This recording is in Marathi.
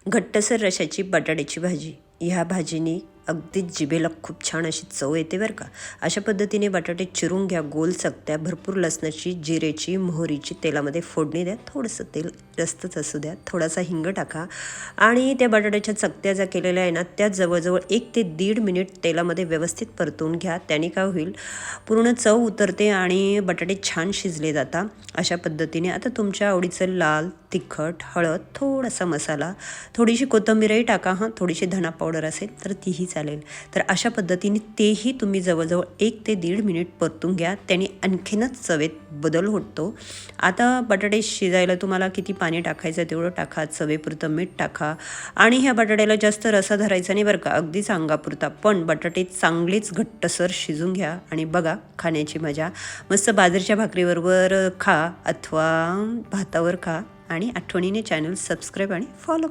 घट्टसर रशाची बटाट्याची भाजी. ह्या भाजीने अगदीच जिभेला खूप छान अशी चव येते बरं का. अशा पद्धतीने बटाटे चिरून घ्या गोल चकत्या. भरपूर लसणाची, जिरेची, मोहरीची तेलामध्ये फोडणी द्या. थोडंसं तेल जास्तच असू द्या. थोडासा हिंग टाका आणि त्या बटाट्याच्या चकत्या ज्या केलेल्या आहे ना, त्या जवळजवळ 1 ते 1.5 मिनिट तेलामध्ये व्यवस्थित परतून घ्या. त्याने काय होईल, पूर्ण चव उतरते आणि बटाटे छान शिजले जातात. अशा पद्धतीने आता तुमच्या आवडीचं लाल, तिखट, हळद, थोडासा मसाला, थोडीशी कोथिंबीरही टाका. थोडीशी धना पावडर असेल तर तीही चालेल. तर अशा पद्धतीने तेही तुम्ही जवळजवळ 1 ते 1.5 मिनिट परतून घ्या. त्याने आणखीनच चवेत बदल होतो. आता बटाटे शिजायला तुम्हाला किती पाणी टाकायचं तेवढं टाका. चवेपुरतं मीठ टाका आणि ह्या बटाट्याला जास्त रसा धरायचा नाही बरं का, अगदीच अंगापुरता. पण बटाटे चांगलेच घट्टसर शिजून घ्या आणि बघा खाण्याची मजा. मस्त बाजरीच्या भाकरीबरोबर खा अथवा भातावर खा आणि आठवणीने चॅनल सबस्क्राईब आणि फॉलो